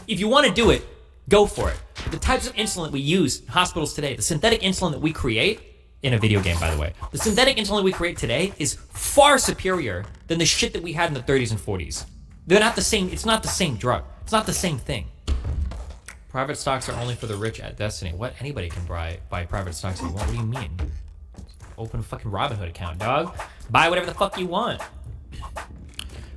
if you want to do it, go for it. But the types of insulin that we use in hospitals today, the synthetic insulin that we create, in a video game, by the way, the synthetic insulin we create today is far superior than the shit that we had in the 30s and 40s. They're not the same, it's not the same drug. It's not the same thing. Private stocks are only for the rich at Destiny. What? Anybody can buy private stocks if you want. What do you mean? Open a fucking Robinhood account, dog. Buy whatever the fuck you want.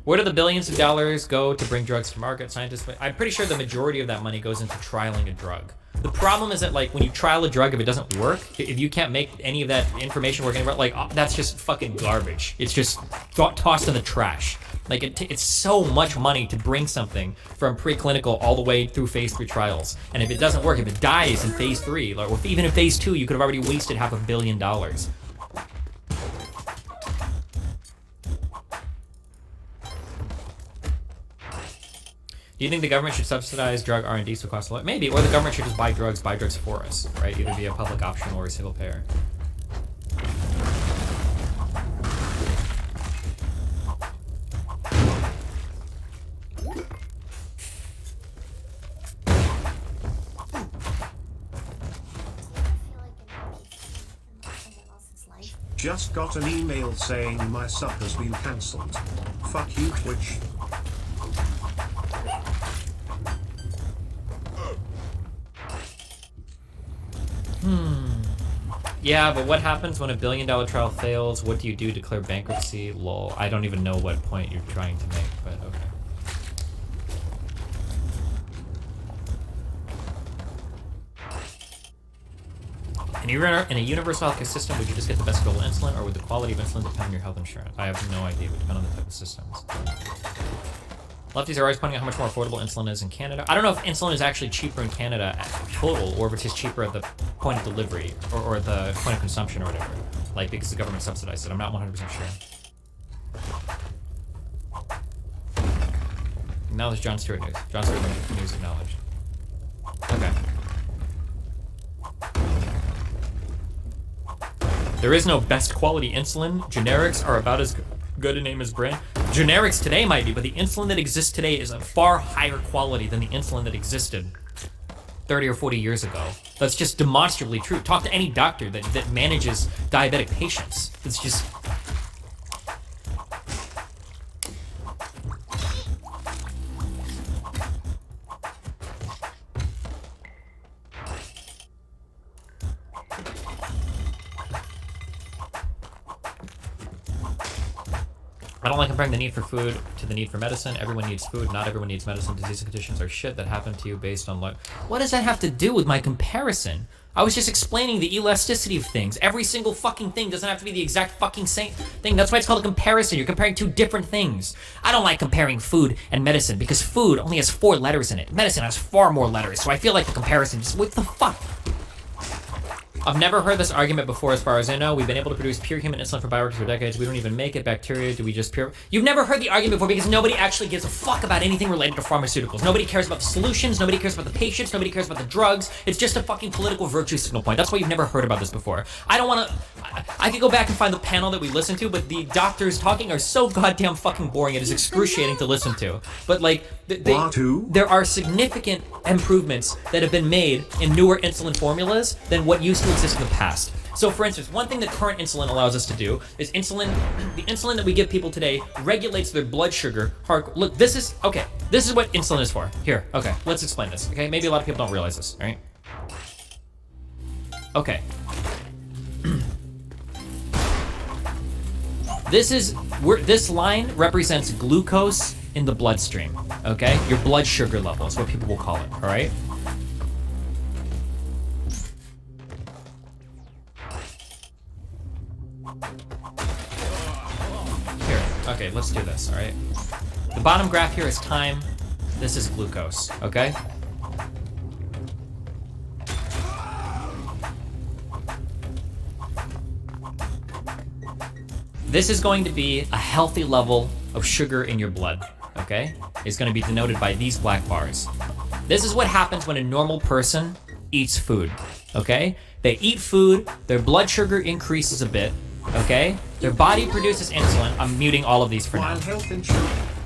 Where do the billions of dollars go to bring drugs to market? Scientists, I'm pretty sure the majority of that money goes into trialing a drug. The problem is that, like, when you trial a drug, if it doesn't work, if you can't make any of that information work anywhere, like, that's just fucking garbage. It's just tossed in the trash. Like, it's so much money to bring something from preclinical all the way through phase 3 trials. And if it doesn't work, if it dies in phase 3, or even in phase 2, you could have already wasted $500 million. Do you think the government should subsidize drug R&D so it costs a lot? Maybe, or the government should just buy drugs for us, right? Either be a public option or a single payer. Just got an email saying my sub has been cancelled. Fuck you, Twitch. Yeah, but what happens when $1 billion trial fails? What do you do? Declare bankruptcy? Lol. I don't even know what point you're trying to make, but okay. In a universal healthcare system, would you just get the best global insulin, or would the quality of insulin depend on your health insurance? I have no idea. It would depend on the type of systems. Lefties are always pointing out how much more affordable insulin is in Canada. I don't know if insulin is actually cheaper in Canada total, or if it's just cheaper at the point of delivery, or the point of consumption, or whatever. Like, because the government subsidized it. I'm not 100% sure. Now there's Jon Stewart news. Jon Stewart news acknowledged. Okay. There is no best quality insulin. Generics are about as good a name as brand. Generics today might be, but the insulin that exists today is of far higher quality than the insulin that existed 30 or 40 years ago. That's just demonstrably true. Talk to any doctor that manages diabetic patients. It's just... I don't like comparing the need for food to the need for medicine. Everyone needs food, not everyone needs medicine. Disease conditions are shit that happen to you based on what... What does that have to do with my comparison? I was just explaining the elasticity of things. Every single fucking thing doesn't have to be the exact fucking same thing. That's why it's called a comparison. You're comparing two different things. I don't like comparing food and medicine because food only has 4 letters in it. Medicine has far more letters, so I feel like the comparison just... What the fuck? I've never heard this argument before as far as I know. We've been able to produce pure human insulin for bioworkers for decades. We don't even make it. Bacteria, do we just pure... You've never heard the argument before because nobody actually gives a fuck about anything related to pharmaceuticals. Nobody cares about the solutions. Nobody cares about the patients. Nobody cares about the drugs. It's just a fucking political virtue signal point. That's why you've never heard about this before. I don't want to... I could go back and find the panel that we listened to, but the doctors talking are so goddamn fucking boring. It is excruciating to listen to. But like... there are significant improvements that have been made in newer insulin formulas than what used to exist in the past. So for instance, one thing that current insulin allows us to do is the insulin that we give people today regulates their blood sugar. Look, this is what insulin is for. Here, okay, let's explain this, okay? Maybe a lot of people don't realize this, all right? Okay. This line represents glucose in the bloodstream, okay? Your blood sugar level is what people will call it, all right? Here, okay, let's do this, all right? The bottom graph here is time. This is glucose, okay? This is going to be a healthy level of sugar in your blood, okay? It's going to be denoted by these black bars. This is what happens when a normal person eats food, okay? They eat food, their blood sugar increases a bit, okay? Their body produces insulin. I'm muting all of these for now.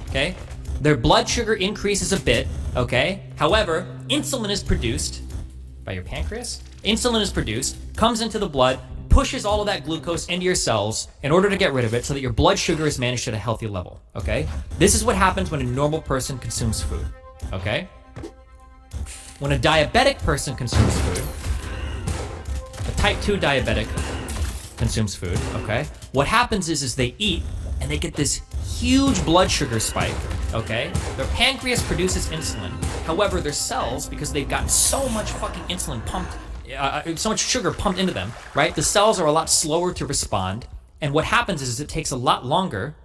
Okay? Their blood sugar increases a bit, okay? However, insulin is produced by your pancreas. Insulin is produced, comes into the blood, pushes all of that glucose into your cells in order to get rid of it so that your blood sugar is managed at a healthy level, okay? This is what happens when a normal person consumes food, okay? When a diabetic person consumes food, a type 2 diabetic consumes food, okay? What happens is they eat and they get this huge blood sugar spike, okay? Their pancreas produces insulin. However, their cells, because they've gotten so much fucking insulin pumped, so much sugar pumped into them, right? The cells are a lot slower to respond. And what happens is it takes a lot longer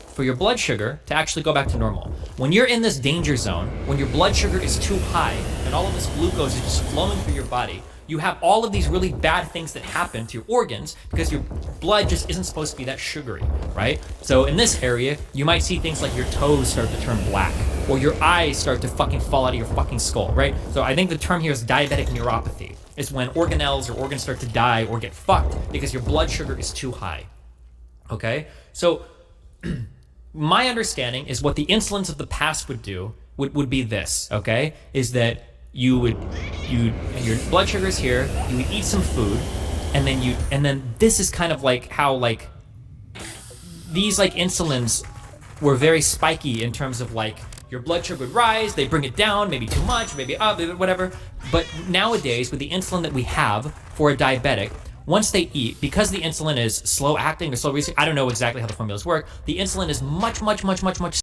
for your blood sugar to actually go back to normal. When you're in this danger zone, when your blood sugar is too high and all of this glucose is just flowing through your body, you have all of these really bad things that happen to your organs because your blood just isn't supposed to be that sugary, right? So in this area, you might see things like your toes start to turn black or your eyes start to fucking fall out of your fucking skull, right? So I think the term here is diabetic neuropathy. It's when organelles or organs start to die or get fucked because your blood sugar is too high, okay? So my understanding is what the insulins of the past would do would be this, okay? Is that your blood sugar is here, you would eat some food, and then this is kind of like how like these like insulins were very spiky in terms of like your blood sugar would rise, they bring it down, maybe too much, maybe up, whatever. But nowadays with the insulin that we have for a diabetic, once they eat, because the insulin is slow acting or slow releasing, I don't know exactly how the formulas work, the insulin is much